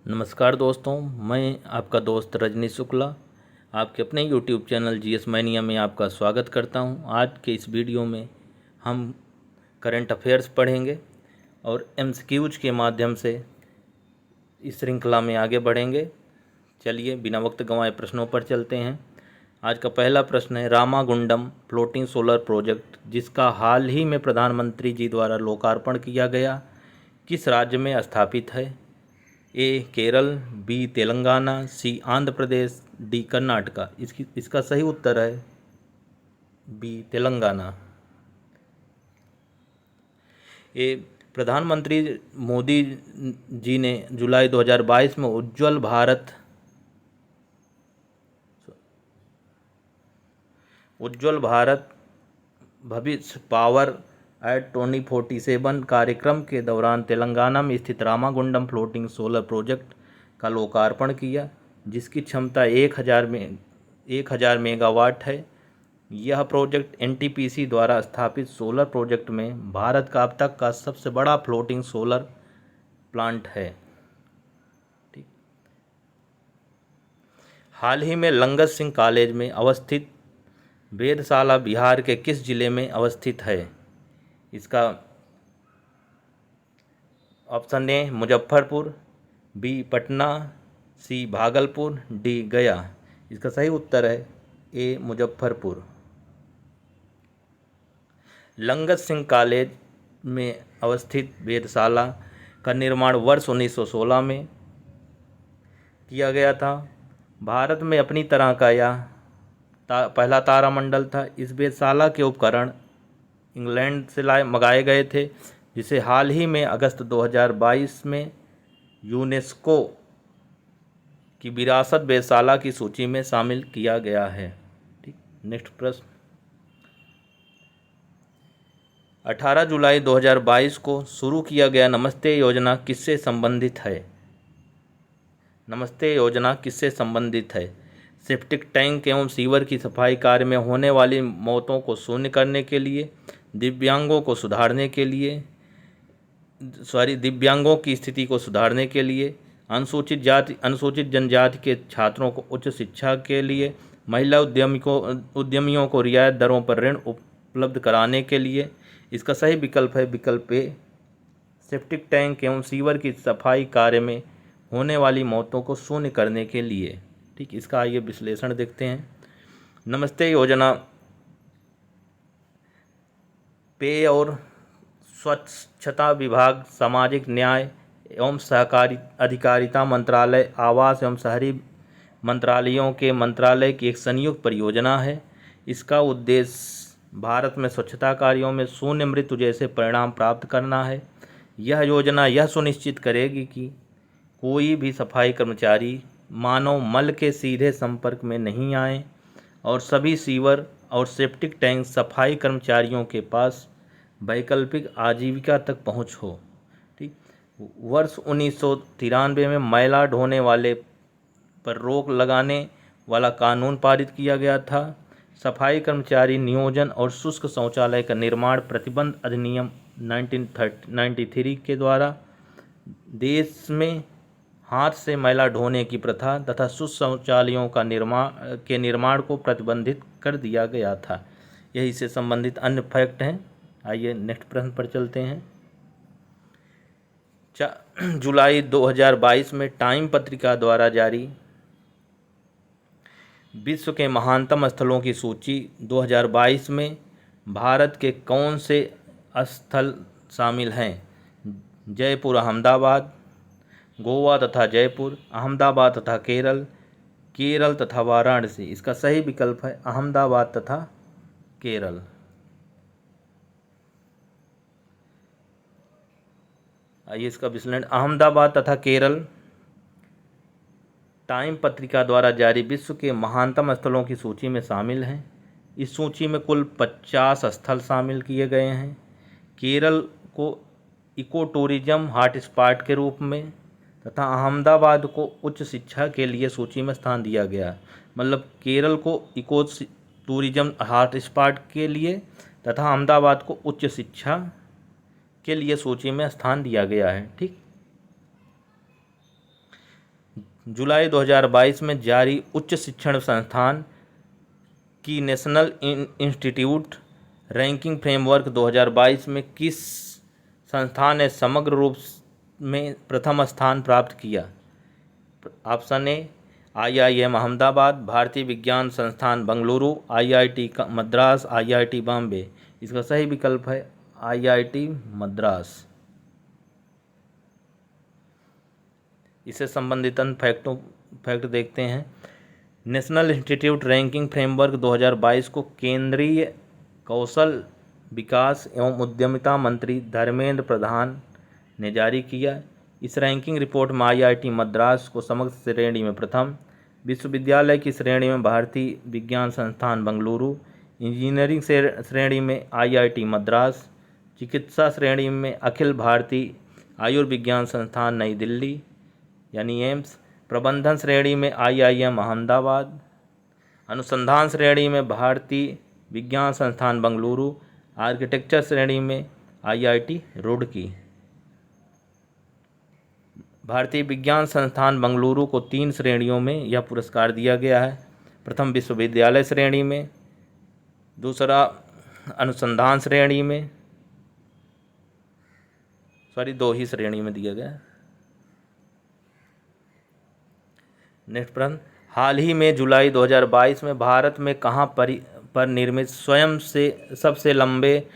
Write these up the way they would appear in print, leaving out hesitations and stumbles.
नमस्कार दोस्तों, मैं आपका दोस्त रजनी शुक्ला आपके अपने YouTube चैनल जीएस मैनिया में आपका स्वागत करता हूं। आज के इस वीडियो में हम करंट अफेयर्स पढ़ेंगे और एमसीक्यूज के माध्यम से इस श्रृंखला में आगे बढ़ेंगे। चलिए बिना वक्त गंवाए प्रश्नों पर चलते हैं। आज का पहला प्रश्न है, रामागुंडम फ्लोटिंग सोलर प्रोजेक्ट जिसका हाल ही में प्रधानमंत्री जी द्वारा लोकार्पण किया गया, किस राज्य में स्थापित है? ए केरल, बी तेलंगाना, सी आंध्र प्रदेश, डी कर्नाटका। इसका सही उत्तर है बी तेलंगाना। ए प्रधानमंत्री मोदी जी ने जुलाई 2022 में उज्ज्वल भारत भविष्य पावर एट 2047 कार्यक्रम के दौरान तेलंगाना में स्थित रामागुंडम फ्लोटिंग सोलर प्रोजेक्ट का लोकार्पण किया, जिसकी क्षमता 1000 मेगावाट है। यह प्रोजेक्ट एनटीपीसी द्वारा स्थापित सोलर प्रोजेक्ट में भारत का अब तक का सबसे बड़ा फ्लोटिंग सोलर प्लांट है। ठीक। हाल ही में लंगत सिंह कॉलेज में अवस्थित वेधशाला बिहार के किस जिले में अवस्थित है? इसका option A Muzaffarpur, B Patna, C Bhagalpur, D Gaya. इसका सही उत्तर है ए मुजफ्फरपुर। लंगत सिंह कॉलेज में अवस्थित वेधशाला का निर्माण वर्ष 1916 में किया गया था। भारत में अपनी तरह का यह पहला तारामंडल था। इस वेधशाला के उपकरण इंग्लैंड से मंगाए गए थे, जिसे हाल ही में अगस्त 2022 में यूनेस्को की विरासत वेधशाला की सूची में शामिल किया गया है। ठीक। नेक्स्ट प्रश्न, 18 जुलाई 2022 को शुरू किया गया नमस्ते योजना किससे संबंधित है? नमस्ते योजना किससे संबंधित है? सेप्टिक टैंक एवं सीवर की सफाई कार्य में होने वाली मौतों को शून्य करने के लिए, दिव्यांगों की स्थिति को सुधारने के लिए, अनुसूचित जनजाति के छात्रों को उच्च शिक्षा के लिए, महिला उद्यमियों को रियायत दरों पर ऋण उपलब्ध कराने के लिए। इसका सही विकल्प है विकल्प ए, सेप्टिक टैंक एवं सीवर की सफाई कार्य में होने वाली मौतों को शून्य करने के लिए। ठीक। इसका आइए विश्लेषण देखते हैं। नमस्ते योजना पेय और स्वच्छता विभाग, सामाजिक न्याय एवं अधिकारिता मंत्रालय, आवास एवं शहरी मंत्रालयों के मंत्रालय की एक संयुक्त परियोजना है। इसका उद्देश्य भारत में स्वच्छता कार्यों में शून्य मृत्यु जैसे परिणाम प्राप्त करना है। यह योजना यह सुनिश्चित करेगी कि कोई भी सफाई कर्मचारी मानव मल के सीधे संपर्क में नहीं आए और सभी सीवर और सेप्टिक टैंक सफाई कर्मचारियों के पास वैकल्पिक आजीविका तक पहुंच हो। ठीक। वर्ष 1993 में मैला ढोने वाले पर रोक लगाने वाला कानून पारित किया गया था। सफाई कर्मचारी नियोजन और शुष्क शौचालय का निर्माण प्रतिबंध अधिनियम 1993 के द्वारा देश में हाथ से मैला ढोने की प्रथा तथा शुष्क शौचालयों का निर्माण को प्रतिबंधित कर दिया गया था। यही से संबंधित अन्य फैक्ट हैं। आइए नेक्स्ट प्रश्न पर चलते हैं। जुलाई 2022 में टाइम पत्रिका द्वारा जारी विश्व के महानतम स्थलों की सूची 2022 में भारत के कौन से स्थल शामिल हैं? जयपुर, अहमदाबाद, गोवा तथा जयपुर, अहमदाबाद तथा केरल तथा वाराणसी। इसका सही विकल्प है अहमदाबाद तथा केरल। आइए इसका विश्लेषण। अहमदाबाद तथा केरल टाइम पत्रिका द्वारा जारी विश्व के महानतम स्थलों की सूची में शामिल हैं। इस सूची में कुल 50 स्थल शामिल किए गए हैं। केरल को इको टूरिज्म हॉटस्पॉट के रूप में तथा अहमदाबाद को उच्च शिक्षा के लिए सूची में स्थान दिया गया। मतलब केरल को इको टूरिज्म हॉटस्पॉट के लिए तथा अहमदाबाद को उच्च शिक्षा के लिए सूची में स्थान दिया गया है। ठीक। जुलाई 2022 में जारी उच्च शिक्षण संस्थान की नेशनल इंस्टीट्यूट रैंकिंग फ्रेमवर्क 2022 में किस संस्थान ने समग्र रूप में प्रथम स्थान प्राप्त किया? ऑप्शन ए IIM अहमदाबाद, भारतीय विज्ञान संस्थान बेंगलुरु, IIT मद्रास, IIT बॉम्बे। इसका सही विकल्प है IIT मद्रास। इससे संबंधित फैक्ट देखते हैं। नेशनल इंस्टीट्यूट रैंकिंग फ्रेमवर्क 2022 को केंद्रीय कौशल विकास एवं उद्यमिता मंत्री धर्मेंद्र प्रधान ने जारी किया। इस रैंकिंग रिपोर्ट में IIT मद्रास को समग्र श्रेणी में प्रथम, विश्वविद्यालय की श्रेणी में भारतीय विज्ञान संस्थान बेंगलुरु, इंजीनियरिंग श्रेणी में IIT मद्रास, चिकित्सा श्रेणी में अखिल भारतीय आयुर्विज्ञान संस्थान नई दिल्ली यानी एम्स, प्रबंधन श्रेणी में IIM अहमदाबाद, अनुसंधान श्रेणी में भारतीय विज्ञान संस्थान बेंगलुरु, आर्किटेक्चर श्रेणी में IIT रुड़की। भारतीय विज्ञान संस्थान बेंगलुरु को 3 श्रेणियों में यह पुरस्कार दिया गया है। प्रथम विश्वविद्यालय श्रेणी में, दूसरा अनुसंधान श्रेणी में, 2 ही श्रेणी में दिया गया। नेक्स्ट प्रश्न, हाल ही में जुलाई 2022 में भारत में कहाँ पर निर्मित स्वयं से सबसे लंबे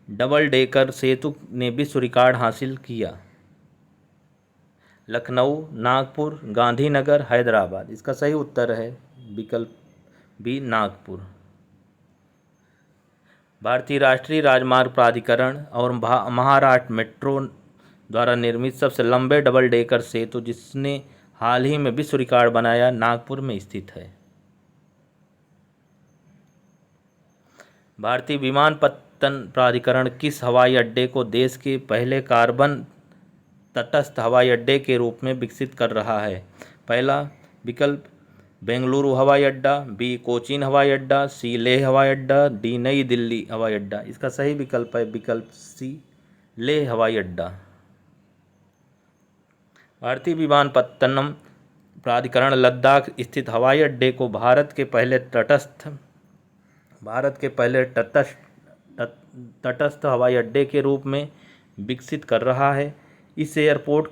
डबल डेकर सेतु ने विश्व रिकॉर्ड हासिल किया? लखनऊ, नागपुर, गांधीनगर, हैदराबाद। इसका सही उत्तर है विकल्प बी नागपुर। भारतीय राष्ट्रीय राजमार्ग प्राधिकरण और महाराष्ट्र मेट्रो द्वारा निर्मित सबसे लंबे डबल डेकर सेतु जिसने हाल ही में विश्व रिकॉर्ड बनाया, नागपुर में स्थित है। भारतीय विमानपत्तन प्राधिकरण किस हवाई अड्डे को देश के पहले कार्बन तटस्थ हवाई अड्डे के रूप में विकसित कर रहा है? पहला विकल्प बेंगलुरु हवाई अड्डा, बी कोचीन हवाई अड्डा, सी लेह हवाई अड्डा, डी नई दिल्ली हवाई अड्डा। इसका सही विकल्प है विकल्प सी लेह हवाई अड्डा। भारतीय विमानपत्तनम प्राधिकरण लद्दाख स्थित हवाई अड्डे को भारत के पहले तटस्थ हवाई अड्डे के रूप में विकसित कर रहा है। इस एयरपोर्ट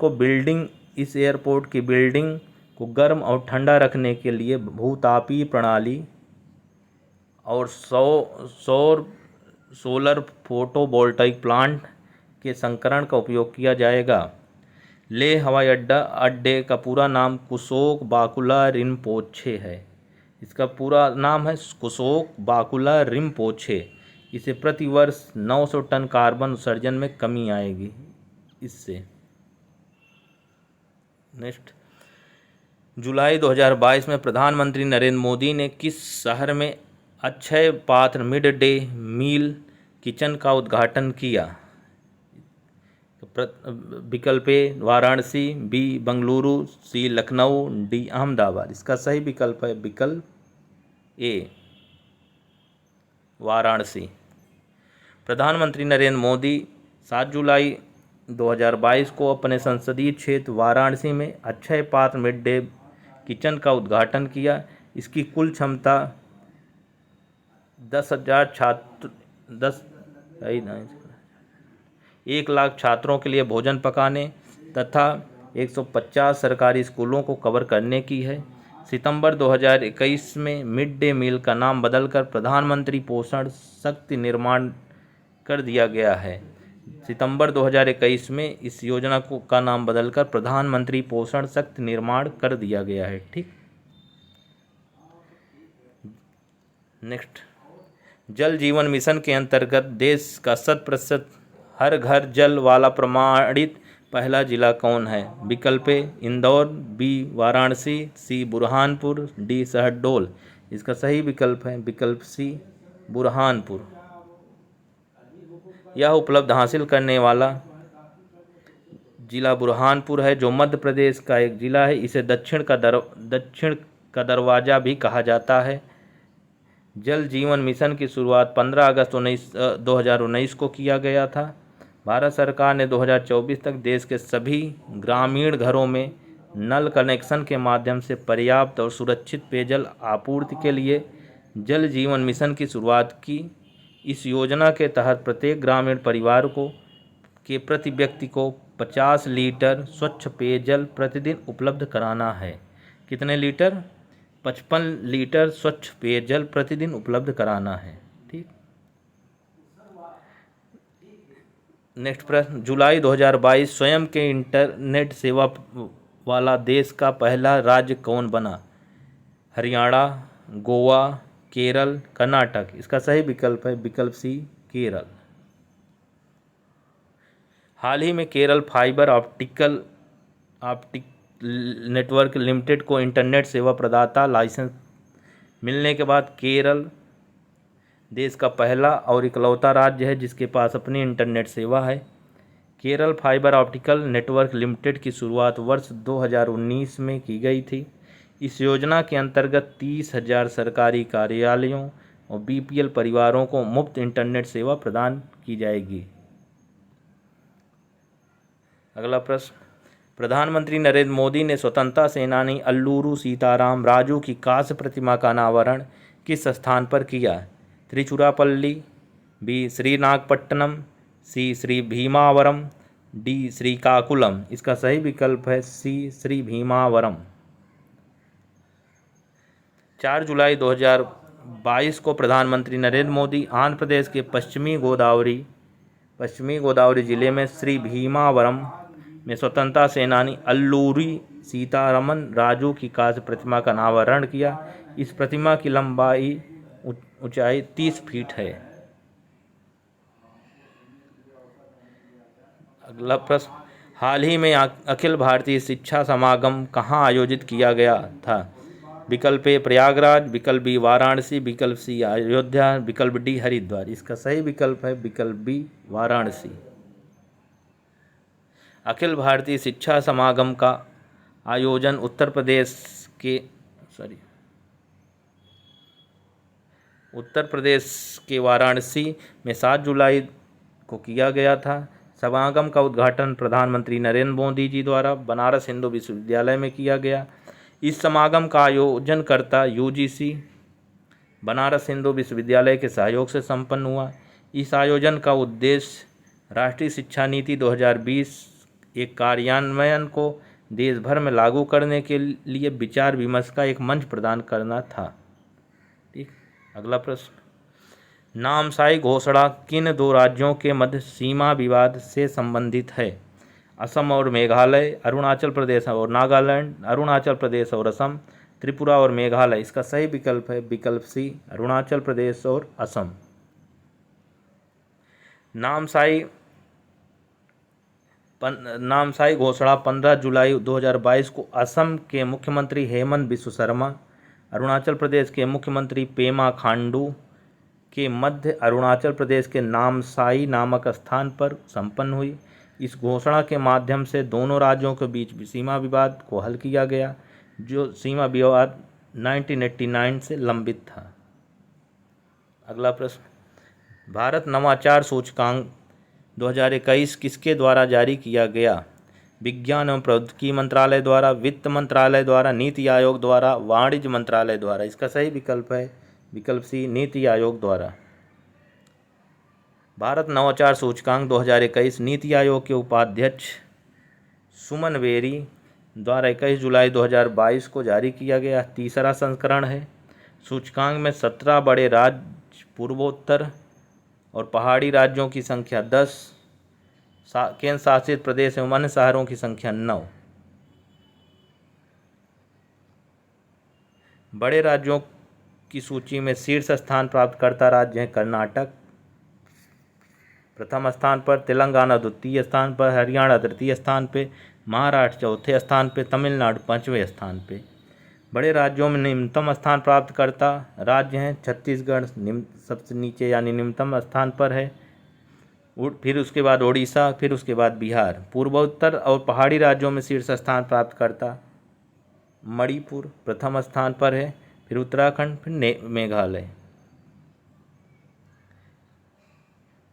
की बिल्डिंग को गर्म और ठंडा रखने के लिए भूतापीय प्रणाली और सोलर फोटोवोल्टाइक प्लांट के संस्करण का उपयोग किया जाएगा। लेह हवाई अड्डे का पूरा नाम कुशोक बाकुला रिम्पोछे है। इसका पूरा नाम है कुशोक बाकुला रिम्पोछे। इसे प्रति वर्ष 900 टन कार्बन उत्सर्जन में कमी आएगी इससे। नेक्स्ट, जुलाई 2022 में प्रधानमंत्री नरेंद्र मोदी ने किस शहर में अक्षय पात्र मिड डे मील किचन का उद्घाटन किया? विकल्प ए वाराणसी, बी बेंगलुरु, सी लखनऊ, डी अहमदाबाद। इसका सही विकल्प है विकल्प ए वाराणसी। प्रधानमंत्री नरेंद्र मोदी 7 जुलाई 2022 को अपने संसदीय क्षेत्र वाराणसी में अक्षय पात्र मिड डे किचन का उद्घाटन किया। इसकी कुल क्षमता 1 लाख छात्रों के लिए भोजन पकाने तथा 150 सरकारी स्कूलों को कवर करने की है। सितंबर 2021 में मिड डे मील का नाम बदलकर प्रधानमंत्री पोषण शक्ति निर्माण कर दिया गया है। सितंबर 2021 में इस योजना का नाम बदलकर प्रधानमंत्री पोषण शक्ति निर्माण कर दिया गया है। ठीक। नेक्स्ट, जल जीवन मिशन के अंतर्गत देश का 100% हर घर जल वाला प्रमाणित पहला जिला कौन है? विकल्प ए इंदौर, बी वाराणसी, सी बुरहानपुर, डी शहडोल। इसका सही विकल्प है विकल्प सी बुरहानपुर। यह उपलब्ध हासिल करने वाला जिला बुरहानपुर है, जो मध्य प्रदेश का एक जिला है। इसे दक्षिण का दरवाज़ा भी कहा जाता है। जल जीवन मिशन की शुरुआत 15 अगस्त 2019 को किया गया था। भारत सरकार ने 2024 तक देश के सभी ग्रामीण घरों में नल कनेक्शन के माध्यम से पर्याप्त और सुरक्षित पेयजल आपूर्ति के लिए जल जीवन मिशन की शुरुआत की। इस योजना के तहत प्रत्येक ग्रामीण परिवार के प्रति व्यक्ति को 50 लीटर स्वच्छ पेयजल प्रतिदिन उपलब्ध कराना है। कितने लीटर? 55 लीटर स्वच्छ पेयजल प्रतिदिन उपलब्ध कराना है। ठीक। नेक्स्ट प्रश्न, जुलाई 2022 स्वयं के इंटरनेट सेवा वाला देश का पहला राज्य कौन बना? हरियाणा, गोवा, केरल, कर्नाटक। इसका सही विकल्प है विकल्प सी, केरल। हाल ही में Kerala fibre optic network limited को इंटरनेट सेवा प्रदाता लाइसेंस मिलने के बाद केरल देश का पहला और इकलौता राज्य है जिसके पास अपनी इंटरनेट सेवा है। Kerala fibre optical network limited की शुरुआत वर्ष 2019 में की गई थी। इस योजना के अंतर्गत 30,000 सरकारी कार्यालयों और बीपीएल परिवारों को मुफ्त इंटरनेट सेवा प्रदान की जाएगी। अगला प्रश्न, प्रधानमंत्री नरेंद्र मोदी ने स्वतंत्रता सेनानी अल्लूरी सीताराम राजू की कांस्य प्रतिमा का अनावरण किस स्थान पर किया? त्रिचुरापल्ली, बी श्रीनागपट्टनम, सी श्री भीमावरम, डी श्रीकाकुलम। इसका सही विकल्प है सी श्री भीमावरम। 4 जुलाई 2022 को प्रधानमंत्री नरेंद्र मोदी आंध्र प्रदेश के पश्चिमी गोदावरी जिले में श्री भीमावरम में स्वतंत्रता सेनानी अल्लूरी सीतारमन राजू की कांस्य प्रतिमा का अनावरण किया। इस प्रतिमा की लंबाई ऊंचाई 30 फीट है। अगला प्रश्न, हाल ही में अखिल भारतीय शिक्षा समागम कहाँ आयोजित किया गया था? विकल्प ए प्रयागराज, विकल्प बी वाराणसी, विकल्प सी अयोध्या, विकल्प डी हरिद्वार। इसका सही विकल्प है विकल्प बी वाराणसी। अखिल भारतीय शिक्षा समागम का आयोजन उत्तर प्रदेश के वाराणसी में 7 जुलाई को किया गया था। समागम का उद्घाटन प्रधानमंत्री नरेंद्र मोदी जी द्वारा बनारस हिंदू विश्वविद्यालय में किया गया। इस समागम का आयोजनकर्ता यूजीसी बनारस हिंदू विश्वविद्यालय के सहयोग से संपन्न हुआ। इस आयोजन का उद्देश्य राष्ट्रीय शिक्षा नीति 2020 एक कार्यान्वयन को देश भर में लागू करने के लिए विचार विमर्श का एक मंच प्रदान करना था। ठीक। अगला प्रश्न, नामसाई घोषणा किन दो राज्यों के मध्य सीमा विवाद से संबंधित है? असम और मेघालय, अरुणाचल प्रदेश और नागालैंड, अरुणाचल प्रदेश और असम, त्रिपुरा और मेघालय। इसका सही विकल्प है विकल्प सी अरुणाचल प्रदेश और असम। नामसाई घोषणा 15 जुलाई 2022 को असम के मुख्यमंत्री हेमंत बिस्व शर्मा, अरुणाचल प्रदेश के मुख्यमंत्री पेमा खांडू के मध्य अरुणाचल प्रदेश के नामसाई नामक स्थान पर संपन्न हुई। इस घोषणा के माध्यम से दोनों राज्यों के बीच सीमा विवाद को हल किया गया, जो सीमा विवाद 1989 से लंबित था। अगला प्रश्न, भारत नवाचार सूचकांक 2021 किसके द्वारा जारी किया गया? विज्ञान एवं प्रौद्योगिकी मंत्रालय द्वारा, वित्त मंत्रालय द्वारा, नीति आयोग द्वारा, वाणिज्य मंत्रालय द्वारा। इसका सही विकल्प है विकल्प सी नीति आयोग द्वारा। भारत नवाचार सूचकांक 2021 नीति आयोग के उपाध्यक्ष सुमन बेरी द्वारा 21 जुलाई 2022 को जारी किया गया तीसरा संस्करण है। सूचकांक में 17 बड़े राज्य, पूर्वोत्तर और पहाड़ी राज्यों की संख्या 10, केंद्र शासित प्रदेश एवं अन्य शहरों की संख्या 9। बड़े राज्यों की सूची में शीर्ष स्थान प्राप्त करता राज्य है कर्नाटक प्रथम स्थान पर, तेलंगाना द्वितीय स्थान पर, हरियाणा तृतीय स्थान पे, महाराष्ट्र चौथे स्थान पे, तमिलनाडु 5वें स्थान पे। बड़े राज्यों में निम्नतम स्थान प्राप्त करता राज्य हैं छत्तीसगढ़ सबसे नीचे यानी निम्नतम स्थान पर है, फिर उसके बाद ओडिशा, फिर उसके बाद बिहार। पूर्वोत्तर और पहाड़ी राज्यों में शीर्ष स्थान प्राप्त करता मणिपुर प्रथम स्थान पर है, फिर उत्तराखंड, फिर मेघालय।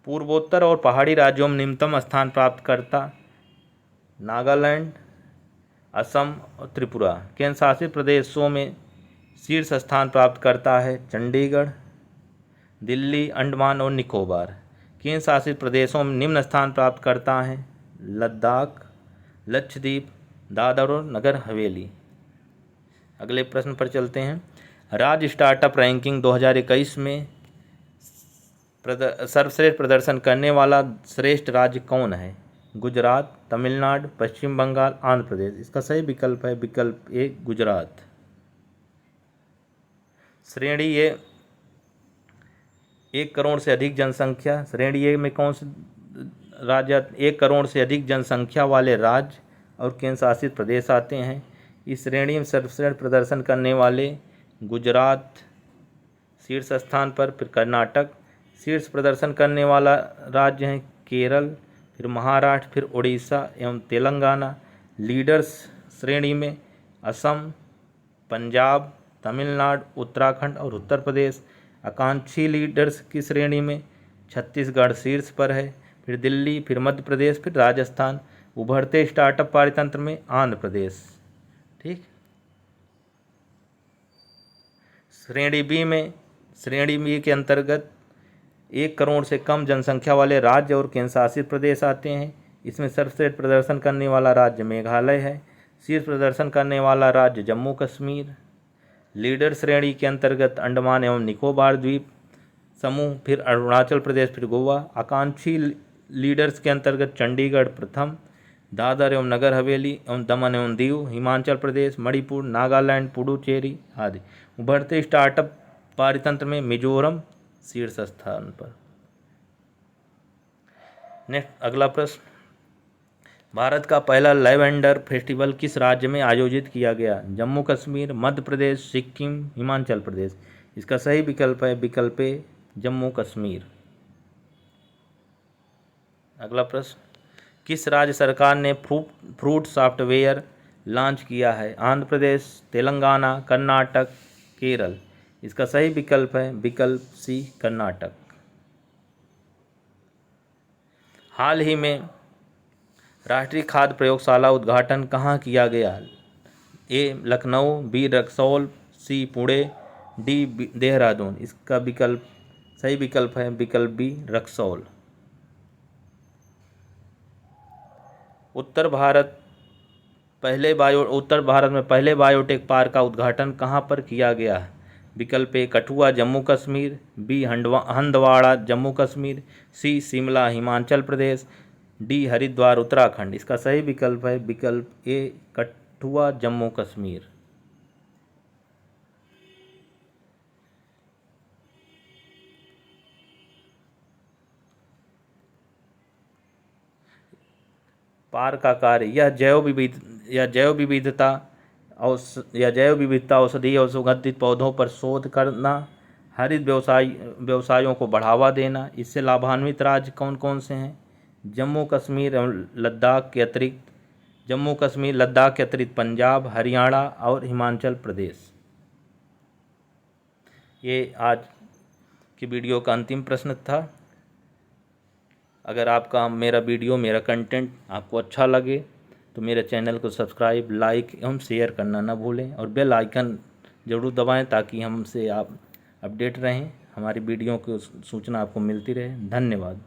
पूर्वोत्तर और पहाड़ी राज्यों में निम्नतम स्थान प्राप्त करता नागालैंड असम और त्रिपुरा। केंद्र शासित प्रदेशों में शीर्ष स्थान प्राप्त करता है चंडीगढ़, दिल्ली, अंडमान और निकोबार। केंद्र शासित प्रदेशों में निम्न स्थान प्राप्त करता है लद्दाख, लक्षद्वीप, दादर और नगर हवेली। अगले प्रश्न पर चलते हैं। राज्य स्टार्टअप रैंकिंग 2021 में सर्वश्रेष्ठ प्रदर्शन करने वाला श्रेष्ठ राज्य कौन है? गुजरात, तमिलनाडु, पश्चिम बंगाल, आंध्र प्रदेश। इसका सही विकल्प है विकल्प ए गुजरात। श्रेणी ए 1 करोड़ से अधिक जनसंख्या। श्रेणी ए में कौन से राज्य 1 करोड़ से अधिक जनसंख्या वाले राज्य और केंद्र शासित प्रदेश आते हैं? इस श्रेणी में सर्वश्रेष्ठ प्रदर्शन करने वाले गुजरात शीर्ष स्थान पर, फिर कर्नाटक शीर्ष प्रदर्शन करने वाला राज्य है केरल, फिर महाराष्ट्र, फिर उड़ीसा एवं तेलंगाना। लीडर्स श्रेणी में असम, पंजाब, तमिलनाडु, उत्तराखंड और उत्तर प्रदेश। आकांक्षी लीडर्स की श्रेणी में छत्तीसगढ़ शीर्ष पर है, फिर दिल्ली, फिर मध्य प्रदेश, फिर राजस्थान। उभरते स्टार्टअप पारितंत्र में आंध्र प्रदेश। ठीक। श्रेणी बी के अंतर्गत 1 करोड़ से कम जनसंख्या वाले राज्य और केंद्र शासित प्रदेश आते हैं। इसमें सर्वश्रेष्ठ प्रदर्शन करने वाला राज्य मेघालय है, शीर्ष प्रदर्शन करने वाला राज्य जम्मू कश्मीर। लीडर श्रेणी के अंतर्गत अंडमान एवं निकोबार द्वीप समूह, फिर अरुणाचल प्रदेश, फिर गोवा। आकांक्षी लीडर्स के अंतर्गत चंडीगढ़ प्रथम, दादर एवं नगर हवेली एवं दमन एवं दीव, हिमाचल प्रदेश, मणिपुर, नागालैंड, पुडुचेरी आदि। उभरते स्टार्टअप पारितंत्र में मिजोरम शीर्ष स्थान पर। नेक्स्ट अगला प्रश्न, भारत का पहला लैवेंडर फेस्टिवल किस राज्य में आयोजित किया गया? जम्मू कश्मीर, मध्य प्रदेश, सिक्किम, हिमाचल प्रदेश। इसका सही विकल्प है विकल्प ए जम्मू कश्मीर। अगला प्रश्न, किस राज्य सरकार ने फ्रूट सॉफ्टवेयर लॉन्च किया है? आंध्र प्रदेश, तेलंगाना, कर्नाटक, केरल। इसका सही विकल्प है विकल्प सी कर्नाटक। हाल ही में राष्ट्रीय खाद्य प्रयोगशाला उद्घाटन कहाँ किया गया? ए लखनऊ, बी रक्सौल, सी पुणे, डी देहरादून। इसका विकल्प सही विकल्प है विकल्प बी रक्सौल। उत्तर भारत में पहले बायोटेक पार्क का उद्घाटन कहाँ पर किया गया है? विकल्प ए कठुआ, जम्मू कश्मीर, बी हंदवाड़ा, जम्मू कश्मीर, सी शिमला, हिमाचल प्रदेश, डी हरिद्वार, उत्तराखंड। इसका सही विकल्प है विकल्प ए कठुआ, जम्मू कश्मीर। पार्क का कार्य यह जैव विविधता औषधीय और सुगंधित पौधों पर शोध करना, हरित व्यवसायों को बढ़ावा देना। इससे लाभान्वित राज्य कौन कौन से हैं? जम्मू कश्मीर एवं लद्दाख के अतिरिक्त पंजाब, हरियाणा और हिमाचल प्रदेश। ये आज की वीडियो का अंतिम प्रश्न था। अगर आपका मेरा कंटेंट आपको अच्छा लगे तो मेरे चैनल को सब्सक्राइब, लाइक एवं शेयर करना ना भूलें और बेल आइकन ज़रूर दबाएं ताकि हमसे आप अपडेट रहें, हमारी वीडियो की सूचना आपको मिलती रहे। धन्यवाद।